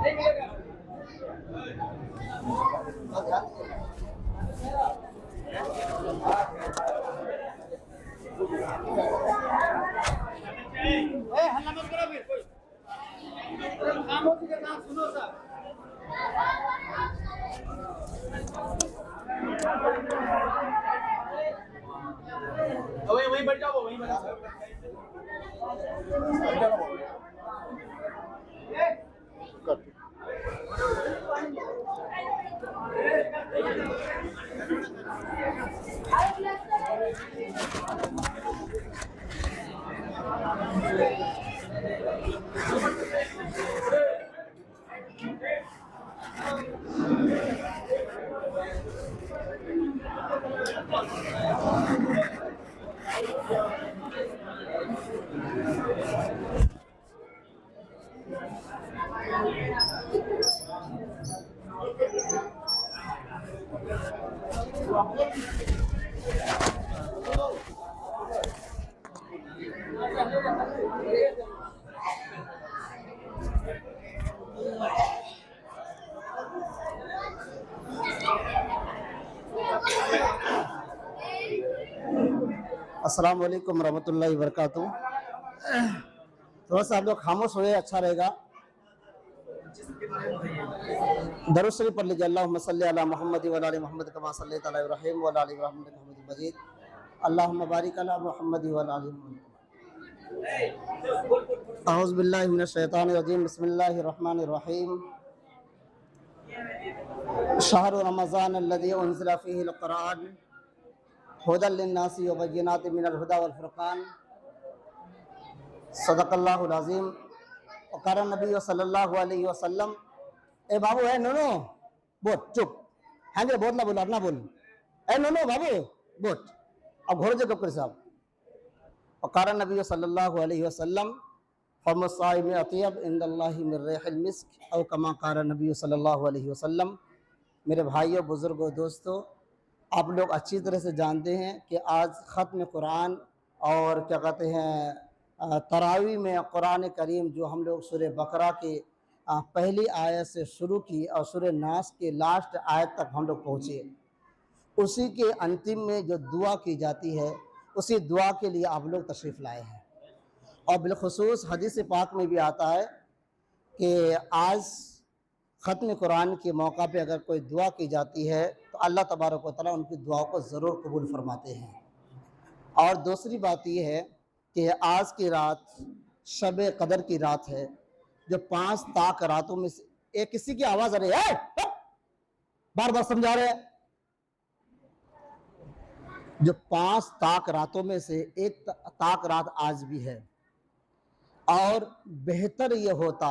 हल्ला मत करो फिर कोई खामोशी के साथ सुनो सब। वहीं बैठ जाओ, वहीं बैठ जाओ। अस्सलाम वालेकुम रहमतुल्लाहि व बरकातुहू। थोड़ा सा आप लोग खामोश हुए, अच्छा रहेगा। दरूद शरीफ पढ़ लीजिए। अल्लाहुम्मा सल्ली अला मुहम्मद व अला मुहम्मद कमा सल्लैता अला इब्राहीम व अला इब्राहीम इन्नका हमीदुम मजीद। अल्लाहुम्मा बारिक अला मुहम्मद व अला मुहम्मद। अऊज़ु बिल्लाहि मिनश शैतानिर रजीम। बिस्मिल्लाहिर रहमानिर रहीम। शहरु रमज़ान अल्लज़ी उन्ज़िला फ़ीहिल क़ुरआन हुदल लिन्नासि व बय्यिनातिम मिनल हुदा वल फ़ुरक़ान। सदक़ल्लाहुल अज़ीम। व क़ाला नबी सल्लल्लाहु अलैहि वसल्लम। ए बाबू, ए नोनो बोट, चुप। हैंगे बोट ना बोल, अपना बोल। ए नोनो बाबू बोट। अब घोड़े जो कब साहब। व क़ाला नबी सल्लल्लाहु अलैहि वसल्लम फ़म साइम अतियब इंदल्लाहि मिर रिहिल मिस्क औ कमा क़ाला नबी सल्लल्लाहु अलैहि वसल्लम। मेरे भाइयों, बुज़ुर्गों, दोस्तों, आप लोग अच्छी तरह से जानते हैं कि आज ख़त्म कुरान और क्या कहते हैं तरावी में कुरान करीम जो हम लोग सूरह बकरा के पहली आयत से शुरू की और सूरह नास के लास्ट आयत तक हम लोग पहुँचे। उसी के अंतिम में जो दुआ की जाती है, उसी दुआ के लिए आप लोग तशरीफ़ लाए हैं। और बिलखुसूस हदीस पाक में भी आता है कि आज ख़त्म कुरान के मौका पे अगर कोई दुआ की जाती है तो अल्लाह तबारक व तआला उनकी दुआ को ज़रूर कबूल फरमाते हैं। और दूसरी बात यह है कि आज की रात शब कदर की रात है, जो 5 ताक रातों में से एक। किसी की आवाज़ आ रही है, बार बार समझा रहे हैं। जो 5 ताक रातों में से एक ताक रात आज भी है। और बेहतर ये होता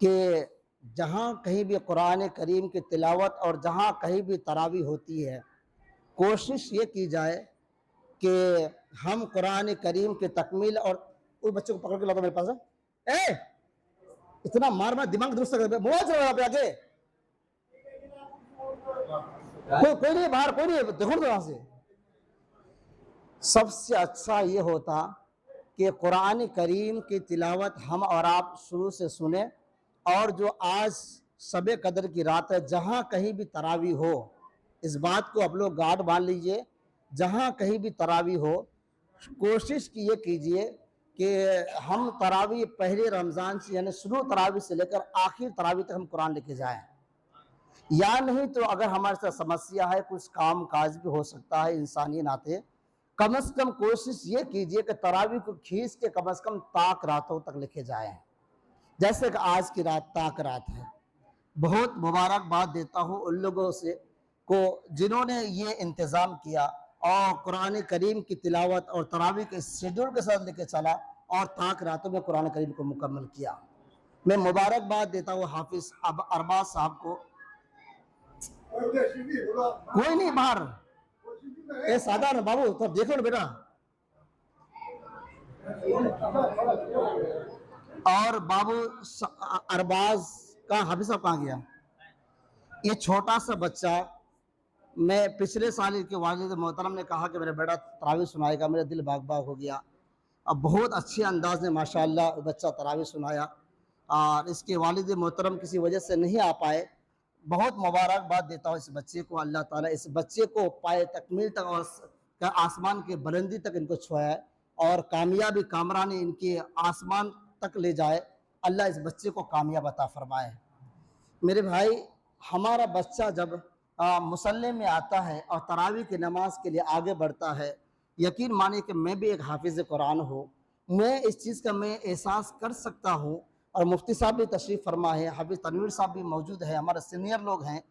कि जहाँ कहीं भी कुरान करीम की तिलावत और जहाँ कहीं भी तरावी होती है, कोशिश ये की जाए कि हम कुरान करीम के तकमील। और उस बच्चे को पकड़ के लाता मेरे पास है, ए इतना मार मार दिमाग दुरुस्त कर, मोबाइल चला रहा पे आगे। कोई नहीं बाहर, कोई नहीं, देखो तो यहाँ से। सबसे अच्छा ये होता कि कुरान करीम की तिलावत हम और आप शुरू से सुने। और जो आज शब कदर की रात है, जहाँ कहीं भी तरावी हो, इस बात को आप लोग गार्ड मान लीजिए, जहाँ कहीं भी तरावी हो, कोशिश ये कीजिए कि हम तरावी पहले रमज़ान से यानी शुरू तरावी से लेकर आखिर तरावी तक हम कुरान लेके जाएं। या नहीं तो अगर हमारे साथ समस्या है, कुछ काम काज भी हो सकता है इंसानी नाते, कम से कम कोशिश ये कीजिए कि तरावी को खींच के कम से कम ताक रातों तक लेके जाएं। जैसे कि आज की रात ताक रात है। बहुत मुबारकबाद देता हूँ उन लोगों से को जिन्होंने ये इंतज़ाम किया और कुरान करीम की तिलावत और तरावी के शेड्यूल के साथ लेके चला और ताक रातों में कुरान करीम को मुकम्मल किया। मैं मुबारकबाद देता हूँ हाफिज़ अरबाज साहब को। कोई नहीं बाहर, ए सादा ना बाबू, तो देखो ना बेटा। और बाबू अरबाज का हाफिज साहब कहाँ गया? ये छोटा सा बच्चा, मैं पिछले साल के वालिद मोहतरम ने कहा कि मेरा बेटा तरावी सुनाएगा, मेरा दिल बाग बाग हो गया। अब बहुत अच्छे अंदाज में माशाअल्लाह बच्चा तरावी सुनाया और इसके वालिद मोहतरम किसी वजह से नहीं आ पाए। बहुत मुबारकबाद देता हूँ इस बच्चे को। अल्लाह ताला इस बच्चे को पाए तकमील तक और आसमान के बुलंदी तक इनको छुआए और कामयाबी कामरानी इनके आसमान तक ले जाए। अल्लाह इस बच्चे को कामयाब अता फरमाए। मेरे भाई, हमारा बच्चा जब मुसल्ले में आता है और तरावी की नमाज के लिए आगे बढ़ता है, यकीन मानिए कि मैं भी एक हाफिज़ कुरान हूँ, मैं इस चीज़ का मैं एहसास कर सकता हूँ। और मुफ्ती साहब भी तशरीफ़ फरमा है, हाफिज़ तनवीर साहब भी मौजूद है, हमारे सीनियर लोग हैं,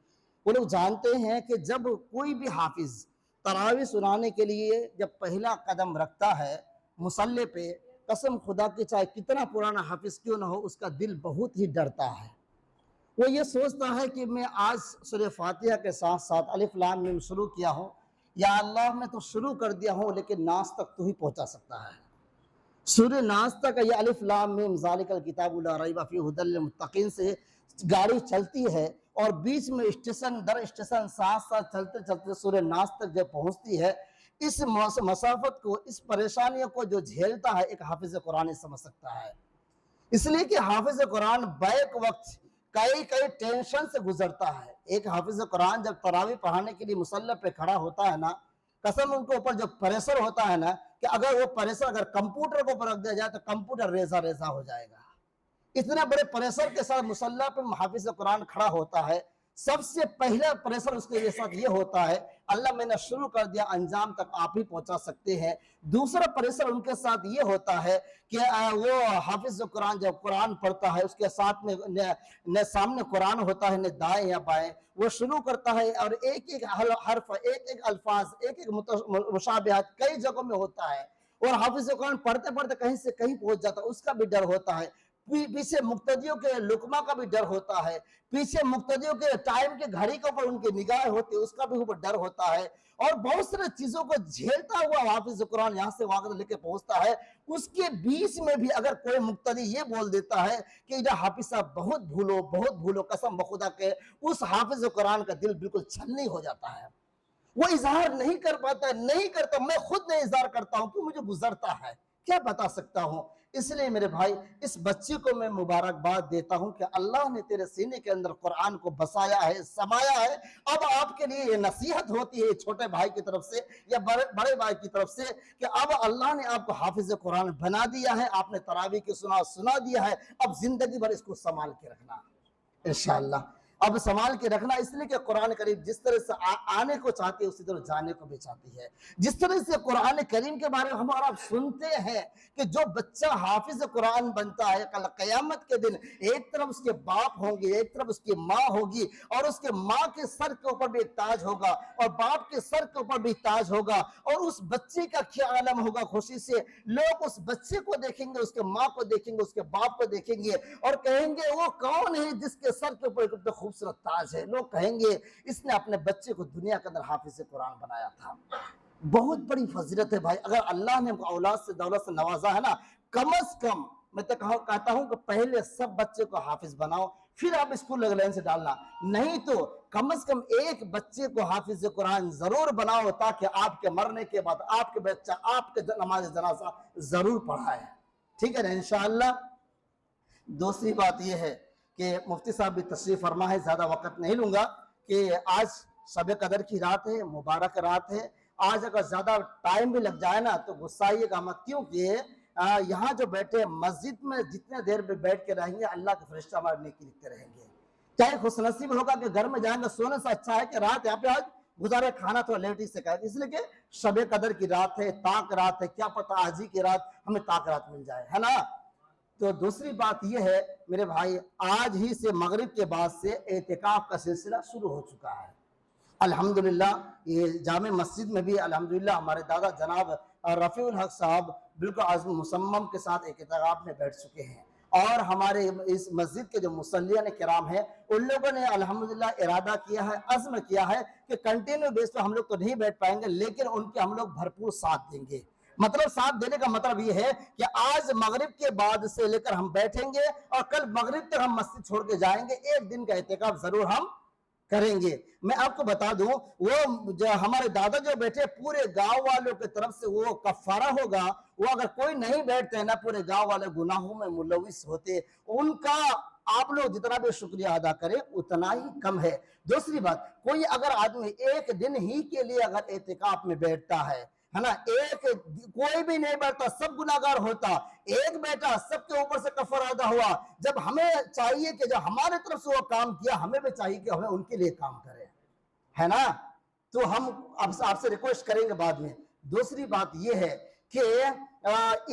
वो लोग जानते हैं कि जब कोई भी हाफिज़ तरावी सुनाने के लिए जब पहला कदम रखता है मुसल्ले पे, कसम खुदा की चाहे कितना पुराना हाफिज़ क्यों ना हो, उसका दिल बहुत ही डरता है। वो ये सोचता है कि मैं आज सूरह फातिहा के साथ साथ अलिफ लाम मीम शुरू किया हूँ, या अल्लाह मैं तो शुरू कर दिया हूँ लेकिन नास तक तू ही पहुँचा सकता है। सूरह नास तक ये अलिफ लाम मीम ज़ालिकल किताबु ला रैब फीह हुदल लिल मुत्तकीन से गाड़ी चलती है और बीच में स्टेशन दर स्टेशन साथ साथ चलते चलते सूरह नास तक जब पहुँचती है, इस मसाफत को, इस परेशानियों को जो झेलता है एक हाफिज़ कुरान समझ सकता है। इसलिए कि हाफिज़ कुरान बैक वक्त कई कई टेंशन से गुजरता है। एक हाफिज़ कुरान जब तरावी पढ़ाने के लिए मुसल्ला पे खड़ा होता है ना, कसम उनके ऊपर जो प्रेशर होता है ना, कि अगर वो प्रेशर अगर कंप्यूटर को ऊपर रख दिया जाए तो कंप्यूटर रेजा रेजा हो जाएगा। इतने बड़े प्रेशर के साथ मुसल्ला पे हाफिज़ कुरान खड़ा होता है। सबसे पहला प्रेशर उसके साथ ये होता है, अल्लाह मैंने शुरू कर दिया, अंजाम तक आप ही पहुंचा सकते हैं। दूसरा प्रेशर उनके साथ ये होता है कि वो हाफिज़ कुरान जब कुरान पढ़ता है, उसके साथ में न सामने कुरान होता है, न दाएं या बाएं, वो शुरू करता है और एक एक हर्फ, एक एक अल्फाज, एक एक मुशाबिहात कई जगहों में होता है और हाफिज़ कुरान पढ़ते पढ़ते कहीं से कहीं पहुंच जाता है, उसका भी डर होता है। पीछे मुक्तदियों के लुकमा का भी डर होता है, पीछे मुक्तदियों के टाइम के घड़ी के ऊपर उनकी निगाह होती है, उसका भी ऊपर डर होता है। और बहुत सारी चीजों को झेलता हुआ हाफिज़ कुरान यहाँ से वहां लेके पहुंचता है। उसके बीच में भी अगर कोई मुक्तदी ये बोल देता है कि इधर हाफिज साहब बहुत भूलो, कसम बखुदा के उस हाफिज़ कुरान का दिल बिल्कुल छलनी हो जाता है। वो इजहार नहीं कर पाता, नहीं करता। मैं खुद नहीं इजहार करता हूं कि मुझे गुजरता है, क्या बता सकता हूं। इसलिए मेरे भाई, इस बच्चे को मैं मुबारकबाद देता हूं कि अल्लाह ने तेरे सीने के अंदर कुरान को बसाया है, समाया है। अब आपके लिए ये नसीहत होती है छोटे भाई की तरफ से या बड़े भाई की तरफ से कि अब अल्लाह ने आपको हाफिज कुरान बना दिया है, आपने तरावी की सुना दिया है, अब जिंदगी भर इसको संभाल के रखना इंशाअल्लाह। अब संभाल के रखना, इसलिए कि कुरान करीम जिस तरह से आने को चाहती है उसी तरह जाने को भी चाहती है। जिस तरह से कुरान करीम के बारे में हम और आप सुनते हैं कि जो बच्चा हाफिज कुरान बनता है, कल क़यामत के दिन एक तरफ उसके बाप होंगे, एक तरफ उसकी माँ होगी और उसके माँ के सर के ऊपर भी एक ताज होगा और बाप के सर के ऊपर भी ताज होगा और उस बच्चे का क्या आलम होगा खुशी से। लोग उस बच्चे को देखेंगे, उसके माँ को देखेंगे, उसके बाप को देखेंगे और कहेंगे वो कौन है जिसके सर के ऊपर इतना खूबसूरत ताज है। लोग कहेंगे इसने अपने बच्चे को दुनिया के अंदर हाफिज कुरान बनाया था। बहुत बड़ी फजीलत है भाई। अगर अल्लाह ने हमको औलाद से दौलत से नवाजा है ना, कम से कम मैं तो कहता हूं कि पहले सब बच्चे को हाफिज बनाओ, फिर आप स्कूल लाइन से डालना। नहीं तो कम से कम एक बच्चे को हाफिज कुरान जरूर बनाओ ताकि आपके मरने के बाद आपके बच्चा आपके नमाज जनाजा जरूर पढ़ाए। ठीक है ना, इंशाअल्लाह। दूसरी बात यह है कि मुफ्ती साहब भी तशरीफ फरमा है, ज्यादा वक्त नहीं लूंगा कि आज शब कदर की रात है, मुबारक रात है। आज अगर ज्यादा टाइम भी लग जाए ना तो गुस्साइएगा मत, क्योंकि यहाँ जो बैठे मस्जिद में जितने देर में बैठ के रहेंगे अल्लाह के फरिश्ते हमारे नेकी लिखते रहेंगे। चाहे खुशनसीब होगा कि घर में जाएंगे, सोने से अच्छा है कि रात यहाँ पे आज गुजारे, खाना थोड़ा लेट ही से खाए, इसलिए कि शब कदर की रात है, ताक रात है, क्या पता आज ही की रात हमें ताक रात मिल जाए, है ना। तो दूसरी बात यह है मेरे भाई, आज ही से मगरिब के बाद से एतिकाफ का सिलसिला शुरू हो चुका है अल्हम्दुलिल्लाह। ये जामे मस्जिद में भी अल्हम्दुलिल्लाह हमारे दादा जनाब रफ़ीउल हक साहब बिल्कुल आज़म मुसम्मम के साथ एतिकाफ में बैठ चुके हैं और हमारे इस मस्जिद के जो मुसल्लियान किराम हैं उन लोगों ने अल्हम्दुलिल्लाह इरादा किया है, अज़्म किया है कि कंटिन्यू बेस पे हम लोग तो नहीं बैठ पाएंगे लेकिन उनके हम लोग भरपूर साथ देंगे। मतलब साथ देने का मतलब ये है कि आज मगरिब के बाद से लेकर हम बैठेंगे और कल मगरिब तक हम मस्जिद छोड़ के जाएंगे। एक दिन का एहतिकाफ जरूर हम करेंगे। मैं आपको बता दूं, वो जो हमारे दादा जो बैठे, पूरे गांव वालों की तरफ से वो कफारा होगा। वो अगर कोई नहीं बैठते ना, पूरे गांव वाले गुनाहों में मुलविस होते। उनका आप लोग जितना भी शुक्रिया अदा करें उतना ही कम है। दूसरी बात, कोई अगर आदमी एक दिन ही के लिए अगर एतिकाफ में बैठता है ना, एक कोई भी नहीं बैठता, सब गुनाहगार होता, एक बैठा सबके ऊपर से कफर अदा हुआ। जब हमें चाहिए कि जब हमारे तरफ से वो काम किया, हमें भी चाहिए कि हमें उनके लिए काम करें, है ना। तो हम आपसे रिक्वेस्ट करेंगे बाद में। दूसरी बात यह है कि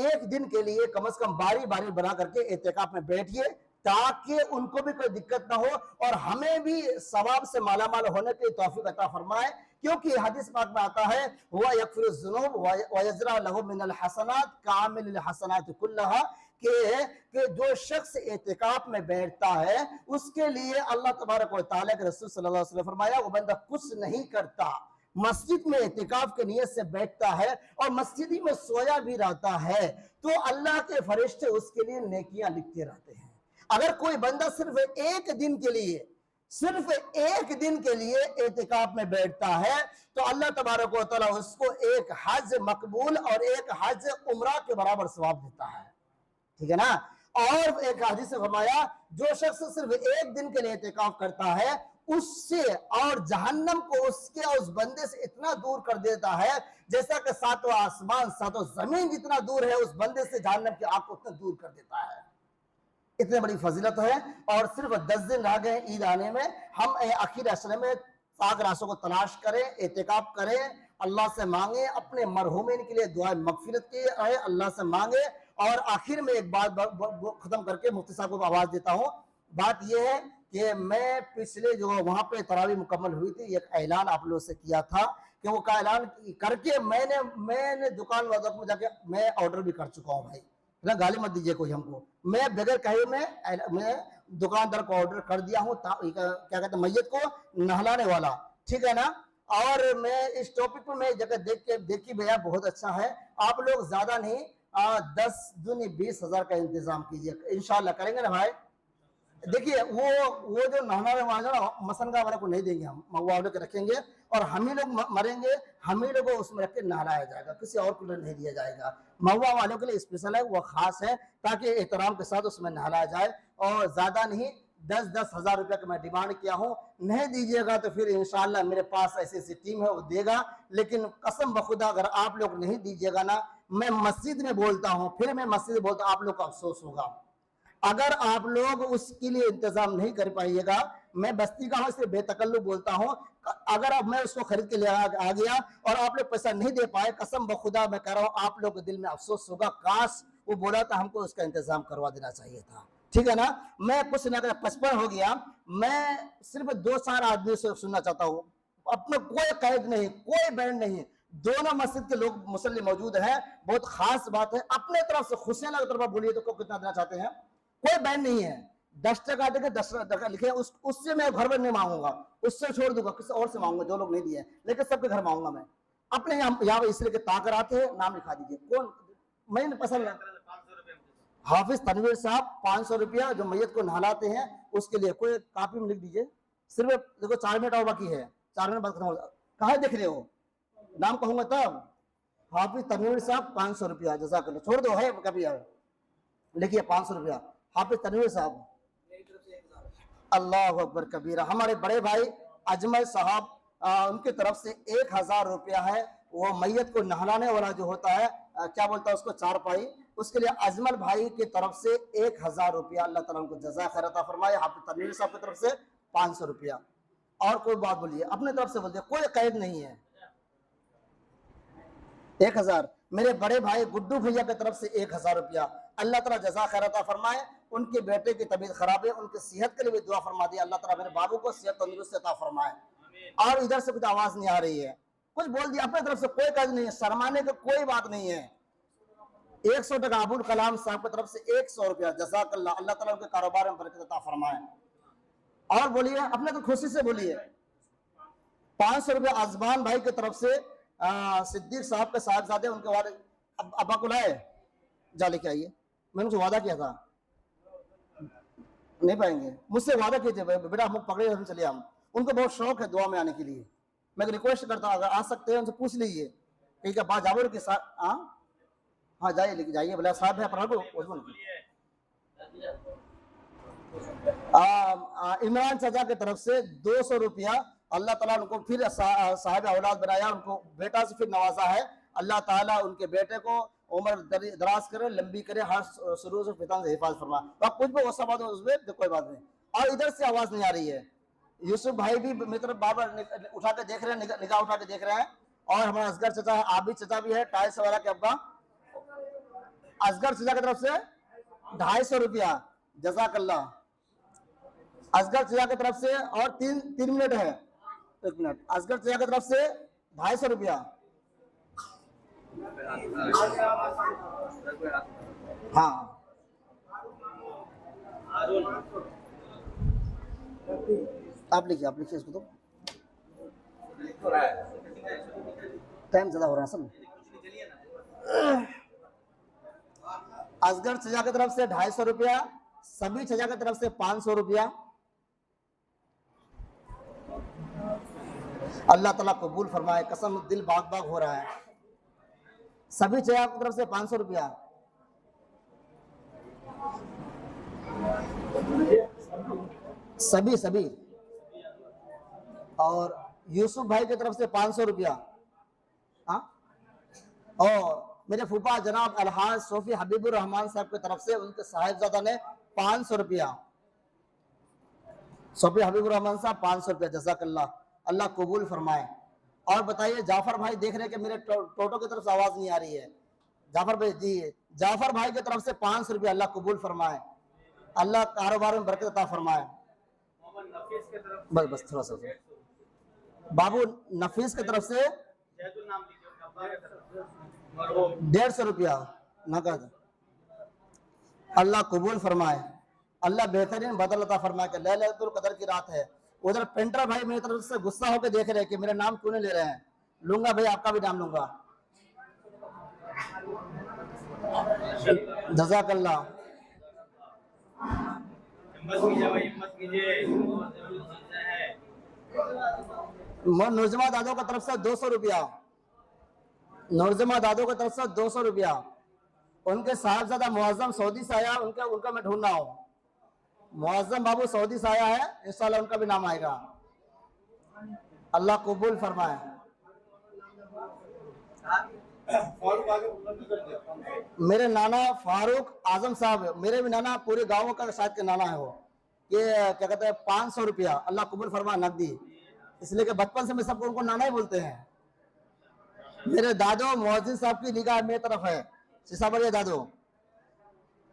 एक दिन के लिए कम से कम बारी बारी बना करके एतिकाफ में बैठिए, ताकि उनको भी कोई दिक्कत ना हो और हमें भी सवाब से मालामाल होने की तौफीक अता फरमाए। क्योंकि हदीस पाक में आता है, हुआ यगफिरु ज़ुनूब व यज़रा लहु मिनल हसनात कामिल हसनात कुल्लहा, कि जो शख्स एतिकाफ में बैठता है उसके लिए अल्लाह तबारक व तआला के रसूल सल्लल्लाहु अलैहि वसल्लम फरमाया, वो बंदा कुछ नहीं करता, मस्जिद में एतिकाफ के नियत से बैठता है और मस्जिद ही में सोया भी रहता है, तो अल्लाह के फरिश्ते उसके लिए नेकियां लिखते रहते हैं। अगर कोई बंदा सिर्फ एक दिन के लिए एतिकाफ में बैठता है, तो अल्लाह तबारक व तआला उसको एक हज मकबूल और एक हज उम्रा के बराबर सवाब देता है, ठीक है ना। और एक हदीस में फरमाया, जो शख्स सिर्फ एक दिन के लिए एतिकाफ करता है, उससे और जहन्नम को उसके और उस बंदे से इतना दूर कर देता है, जैसा कि सातों आसमान सातों जमीन जितना दूर है, उस बंदे से जहन्नम की आग को उतना दूर कर देता है। इतनी बड़ी फजीलत है। और सिर्फ 10 दिन रह गए ईद आने में, हम आखिर अशरे में पाक रास्तों को तलाश करें, एतिकाफ करें, अल्लाह से मांगे, अपने मरहूमिन के लिए दुआ मगफिरत की है, अल्लाह से मांगे। और आखिर में एक बात खत्म करके मुफ्ती साहब को आवाज देता हूँ। बात यह है कि मैं पिछले जो वहां पे तरावी मुकम्मल हुई थी, एक ऐलान आप लोगों से किया था कि वो का ऐलान करके मैंने दुकान वालों में जाके मैं ऑर्डर भी कर चुका हूँ भाई, ना गाली मत दीजिए कोई हमको। मैं बगैर कहे मैं दुकानदार को ऑर्डर कर दिया हूँ, क्या कहते हैं, मैयत को नहलाने वाला, ठीक है ना। और मैं इस टॉपिक पर मैं जगह देखी भैया बहुत अच्छा है। आप लोग ज्यादा नहीं 10 दूनी 20 हजार का इंतजाम कीजिए, इंशाल्लाह करेंगे ना भाई। देखिए वो जो नहाना वाला मसनगा वाला को नहीं देंगे, हम महुआ वाले को रखेंगे और हम ही लोग मरेंगे, हम ही लोगों को उसमें रख के नहलाया जाएगा, किसी और को नहीं दिया जाएगा। महुआ वालों के लिए स्पेशल है, वो खास है, ताकि एहतराम के साथ उसमें नहलाया जाए। और ज्यादा नहीं, 10-10 हजार रुपया का मैं डिमांड किया हूँ। नहीं दीजिएगा तो फिर इंशाल्लाह मेरे पास ऐसी टीम है वो देगा, लेकिन कसम बखुदा अगर आप लोग नहीं दीजिएगा ना, मैं मस्जिद में बोलता हूँ, फिर मैं मस्जिद में बोलता हूँ, आप लोग को अफसोस होगा। अगर आप लोग उसके लिए इंतजाम नहीं कर पाइएगा, मैं बस्ती का हूं इसलिए बेतकल्लुफ बोलता हूं, अगर अब मैं उसको खरीद के ले आ गया और आप लोग पैसा नहीं दे पाए, कसम बखुदा मैं कह रहा हूं, आप लोग के दिल में अफसोस होगा, काश वो बोला था हमको उसका इंतजाम करवा देना चाहिए था, ठीक है ना। मैं कुछ ना कर 55 हो गया, मैं सिर्फ 2-4 आदमी से सुनना चाहता हूँ, अपना कोई कैद नहीं, कोई बैंड नहीं, दोनों मस्जिद के लोग मुसल्ली मौजूद हैं। बहुत खास बात है, अपने तरफ से खुशियां लगा तरफ बोलिए तो कितना देना चाहते हैं, कोई बैंड नहीं है। 10 टका देकर 10 टका लिखे, उससे मैं घर में नहीं मांगूंगा, उससे छोड़ दूंगा, किसी और से मांगूंगा जो लोग नहीं दिए, लेकिन सबके घर मांगूंगा मैं। अपने यहाँ इसलिए के ताकर आते हैं, नाम लिखा दीजिए कौन, मैंने पसंद हाफिज तनवीर साहब 500 रुपया जो मैयत को नहलाते हैं उसके लिए, कोई कापी में लिख दीजिए। सिर्फ देखो 4 मिनट और बाकी है, 4 मिनट बाद खत्म हो जाएगा। कहाँ देख रहे हो, नाम कहूंगा तब। हाफिज तनवीर साहब 500 रुपया, जज़ाकल्लाह, छोड़ दो है कभी यार, लिखिए 500 रुपया हाफिज तनवीर साहब। अल्लाह अकबर कबीरा। हमारे बड़े भाई अजमल साहब, उनकी तरफ से 1000 रुपया है, वो मैयत को नहलाने वाला जो होता है, क्या बोलता है उसको, चारपाई, उसके लिए अजमल भाई की तरफ से 1000 रुपया, अल्लाह ताला उनको जज़ा खैर अता फरमाए। हाफिज तनवीर साहब की तरफ से 500 रुपया। और कोई बात बोलिए, अपने तरफ से बोलिए, कोई कैद नहीं है। 1000 मेरे बड़े भाई गुड्डू भैया की तरफ से 1000 रुपया, अल्लाह ताला जज़ा खैर अता फरमाए। उनके बेटे की तबीयत खराब है, उनकी सेहत के लिए भी दुआ फरमा दी, अल्लाह ताला मेरे बाबू को सेहत तंदुरुस्ती अता फरमाए। और इधर से कुछ आवाज नहीं आ रही है, कुछ बोल दिया, अपने तरफ से कोई काज नहीं है, शर्माने की कोई बात नहीं है। 100 टका अबुल कलाम साहब की तरफ से 100 रुपया, जज़ाकल्लाह, अल्लाह ताला उनके कारोबार में बरकत अता फरमाए। और बोलिए, अपने तो खुशी से बोलिए। 500 रुपया अजमान भाई की तरफ से, सिद्दीक साहब के साहबजादे, उनके वाले अब्बा को लाए, जा लेके आइए, मैंने उनसे वादा किया था, नहीं पाएंगे, मुझसे वादा कीजिए बेटा, हम पकड़े हम चले हम। उनको बहुत शौक है दुआ में आने के लिए। मैं रिक्वेस्ट करता हूँ अगर आ सकते हैं उनसे पूछ लीजिए कि क्या बात जावर के साथ। हाँ जाइए, लेके जाइए, बोला साहब है अपना को इमरान चाचा की तरफ से 200 रुपया अल्लाह ताला उनको फिर साहिब औलाद बनाया, उनको बेटा से फिर नवाजा है। अल्लाह ताला उनके बेटे को उम्र दराज करे, लंबी करे, हर शुरू से फितन से हिफाजत फरमा। तो आप कुछ भी गुस्सा बात हो उसमें तो कोई बात नहीं। और इधर से आवाज नहीं आ रही है, यूसुफ भाई भी मेरी तरफ बार बार उठा के देख रहे हैं, निगाह उठा के देख रहे हैं। और हमारा असगर चाचा आबिद चाचा भी है, टाइल्स वाला के अब्बा। असगर चाचा की तरफ से 250 रुपया, जज़ाकल्लाह। असगर चाचा की तरफ से और 3 मिनट है, 1 मिनट। असगर चाचा की तरफ से 250 रुपया। हाँ आप लिखिए इसको, तो टाइम ज्यादा हो रहा है सब। असगर चाचा की तरफ से 250 रुपया, सभी चाचा की तरफ से 500 रुपया। अल्लाह ताला कबूल फरमाए, कसम दिल बाग बाग हो रहा है। सभी चाचा की तरफ से 500 रुपया, सभी। और यूसुफ भाई की तरफ से 500 रुपया। हाँ, और मेरे फूफा जनाब अलहाज सोफी हबीबुर रहमान साहब की तरफ से उनके साहिबजादा ने 500 रुपया। सोफी हबीबुर रहमान साहब 500 रुपया, जज़ाकल्लाह, अल्लाह कबूल फरमाए। और बताइए जाफर भाई देख रहे हैं कि मेरे टोटो की तरफ से आवाज नहीं आ रही है। जाफर भाई जी, जाफर भाई की तरफ से 500 रुपया, अल्लाह कबूल फरमाए, अल्लाह कारोबार में बरकत अता फरमाए। बस थोड़ा सा बाबू नफीस की तरफ से 150 रुपया नकद, अल्लाह कबूल फरमाए, अल्लाह बेहतरीन बदल अता फरमाए कि लैलतुल कदर की रात है। उधर पेंटर भाई मेरी तरफ से गुस्सा होकर देख रहे हैं कि मेरा नाम क्यों नहीं ले रहे हैं। लूंगा भाई, आपका भी नाम लूंगा, जज़ाकल्लाह। नौजमा दादो की तरफ से 200 रुपया, नौजमा दादो की तरफ से 200 रुपया। उनके साहबजादा मुअज्जम सऊदी से आया, उनका मैं ढूंढ रहा हूँ। मुअज्जम बाबू सऊदी से आया है, इंशाल्लाह उनका भी नाम आएगा, अल्लाह कबूल फरमाए। मेरे नाना फारूक आजम साहब, मेरे भी नाना, पूरे गाँव का शायद के नाना है वो, ये क्या कहते हैं 500 रुपया, अल्लाह कबूल फरमाए नकदी। इसलिए कि बचपन से मैं सबको उनको नाना ही बोलते हैं। मेरे दादो मुअज्जिन साहब की निगाह मेरी तरफ है, शीशा बढ़िया दादो,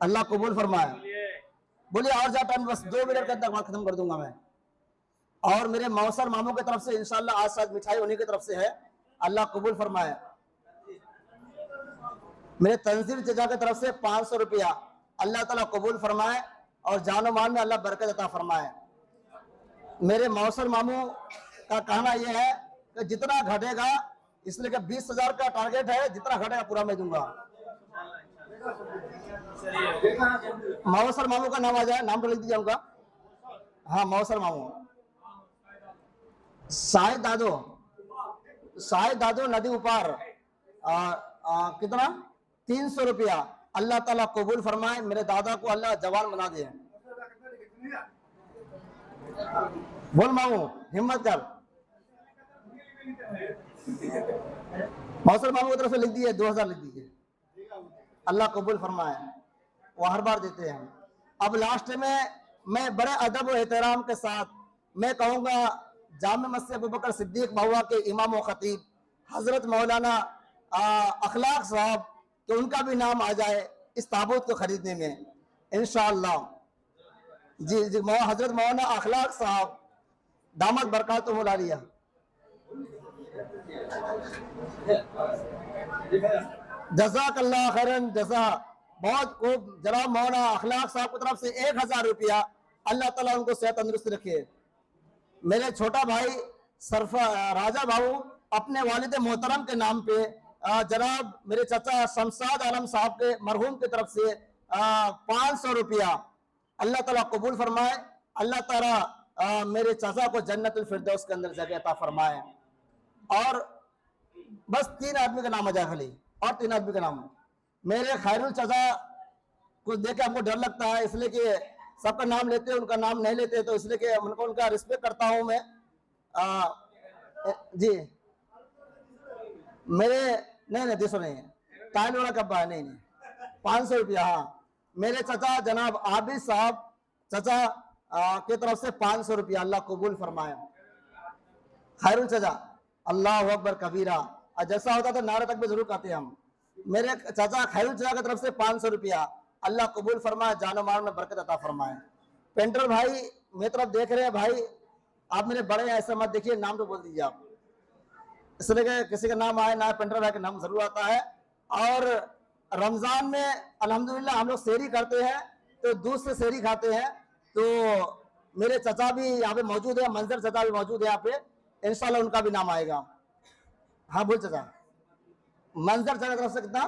अल्लाह कबूल फरमाए। बोलिए और जा टाइम, बस 2 मिनट के अंदर बात खत्म कर दूंगा मैं। और मेरे मौसर मामू की तरफ से इंशाल्लाह आज शायद मिठाई उन्हीं की तरफ से है, अल्लाह कबूल फरमाए। मेरे तंजीर चचा की तरफ से 500 रुपया, अल्लाह ताला कबूल फरमाए और जानो माल में अल्लाह बरकत अता फरमाए। मेरे मौसर मामू का कहना यह है कि जितना घटेगा, इसलिए कि 20,000 का टारगेट है, जितना घटेगा पूरा मैं दूंगा। मौसर मामू का नाम आ जाए, नाम तो लिख दीजिए उनका। हाँ मौसर मामू, शाहिद दादो नदी उपार, कितना 300 रुपया, अल्लाह ताला कबूल फरमाए। मेरे दादा को अल्लाह जवान बना दे। बोल मामू हिम्मत कर, मौसर मामू की तरफ से लिख दिए 2000 लिख दीजिए, अल्लाह कबूल फरमाए, वो हर बार देते हैं। अब लास्ट में मैं बड़े अदब और एहतराम के साथ मैं कहूँगा जामे मस्जिद अबू बकर सिद्दीक महुआ के इमाम व खतीब हजरत मौलाना अखलाक साहब, कि उनका भी नाम आ जाए इस ताबूत को खरीदने में इंशाअल्लाह। जी हजरत मौलाना अखलाक साहब दामद बरकातुहुम आलिया, जज़ाकल्लाह खैरन जज़ा, बहुत खूब। जनाब मौलाना अखलाक साहब की तरफ से 1000 रुपया, अल्लाह ताला उनको सेहत तंदुरुस्त रखे। मेरे छोटा भाई सरफा राजा बाबू अपने वालिद मोहतरम के नाम पे जनाब मेरे चाचा शमशाद आलम साहब के मरहूम की तरफ से 500 रुपया, अल्लाह ताला कबूल फरमाए, अल्लाह ताला मेरे चाचा को जन्नतुल फिरदौस के अंदर जगह अता फरमाए। और बस 3 आदमी का नाम आ जाए खाली, और 3 आदमी का नाम। मेरे खैरुल चाचा को देख के हमको डर लगता है, इसलिए कि सबका नाम लेते हैं, उनका नाम नहीं लेते, तो इसलिए कि उनको उनका रिस्पेक्ट करता हूँ मैं। जी मेरे नहीं 200 नहीं है, टाइल वाला कब्बा है, नहीं 500 रुपया। हाँ, मेरे चाचा जनाब आबिद साहब चाचा की तरफ से 500 रुपया, अल्लाह कबूल फरमाए। खैरुल चाचा, अल्लाह अकबर कबीरा, और जैसा होता तो नारा तक भी जरूर कहते हैं हम। मेरे चाचा खैरुल चाचा की तरफ से 500 रुपया, अल्लाह कबूल फरमाए, जानो माल में बरकत अता फरमाए। पेंटर भाई मेरी तरफ देख रहे हैं भाई, आप मेरे बड़े हैं, ऐसा मत देखिए, नाम तो बोल दीजिए आप, इसलिए कि किसी का नाम आए ना, पेंटर भाई का नाम जरूर आता है। और रमजान में अल्हम्दुलिल्लाह हम लोग सेहरी करते हैं, तो दूध से सेहरी खाते हैं। तो मेरे चाचा भी यहाँ पे मौजूद है, मंजर चाचा भी मौजूद है यहाँ पे, इंशाल्लाह उनका भी नाम आएगा। हाँ बोल चाचा, मंजर चाचा की तरफ से कितना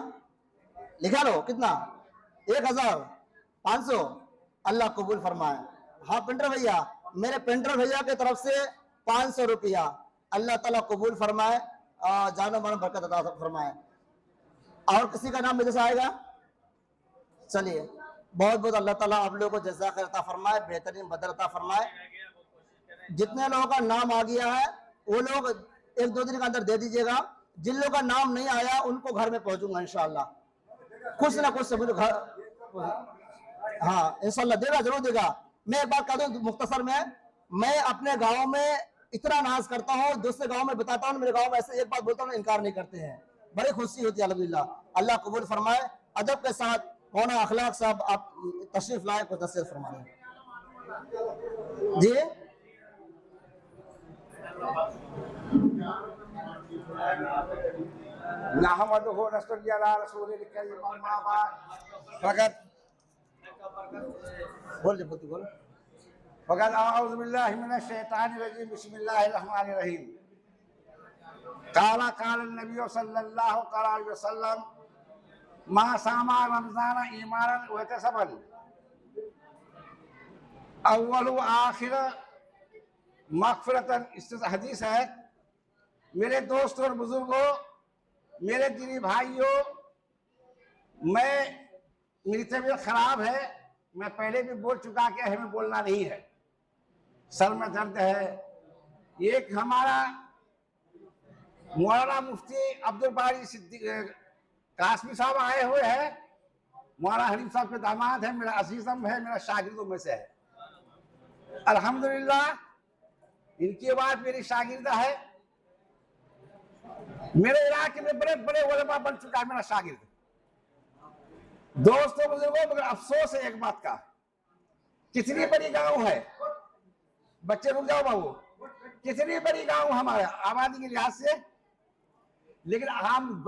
लिखा लो, कितना 1500, अल्लाह कबूल फरमाए। हाँ पेंटर भैया, मेरे पेंटर भैया की तरफ से 500 रुपया, अल्लाह ताला कबूल फरमाए, जानो मानो बरकत अता फरमाए। और किसी का नाम मेरे से आएगा? चलिए, बहुत बहुत अल्लाह ताला आप लोगों को जज़ा खैर अता फरमाए, बेहतरीन बदल अता फरमाए। जितने लोगों का नाम आ गया है वो लोग 1-2 दिन के अंदर दे दीजिएगा। जिन लोगों का नाम नहीं आया उनको घर में पहुंचूंगा इंशाल्लाह, कुछ ना कुछ सब घर। हाँ इंशाल्लाह देगा, जरूर देगा। मैं एक बात कह दूं मुख्तसर में, मैं अपने गांव में इतना नाज करता हूँ, दूसरे गांव में बताता हूँ, मेरे गांव में ऐसे एक बात बोलता हूँ इनकार नहीं करते हैं, बड़ी खुशी होती है अल्हम्दुलिल्लाह। अल्लाह कबूल फरमाए। अदब के साथ मौलाना अखलाक साहब आप तशरीफ लाए, कुछ नसीहत फरमाए जी। नहमदुहु व नस्तईनु अला रसूलिल करीम, अम्मा बाद। फकत बोल फकत अऊज़ु बिल्लाहि मिनश शैतानिर रजीम, बिस्मिल्लाहिर रहमानिर रहीम। काला नबी सल्लल्लाहु अलैहि वसल्लम मा सामा रमजान ईमानन व तसबन, अव्वल आखिर मगफिरतन। इस हदीस है। मेरे दोस्तों और बुजुर्गों, मेरे दीनी भाइयों, मेरी तबीयत खराब है, मैं पहले भी बोल चुका कि हमें बोलना नहीं है, सर में दर्द है। एक हमारा मौलाना मुफ्ती अब्दुल बारी सिद्दीक कासमी साहब आए हुए हैं, मौलाना हनीफ साहब के दामाद है, मेरा अजीजम है, मेरा शागिर्दों में से है। अल्हम्दुलिल्लाह इनकी बात मेरी शागिर्दा है। मेरे इलाके में बड़े बड़े उलमा बन चुका है मेरा शागिर्द। दोस्तों बुजुर्गों, मगर अफसोस है एक बात का, कितनी बड़ी गांव है, बच्चे रुक जाओ बाबू, कितनी बड़ी गांव हमारा आबादी के लिहाज से, लेकिन हम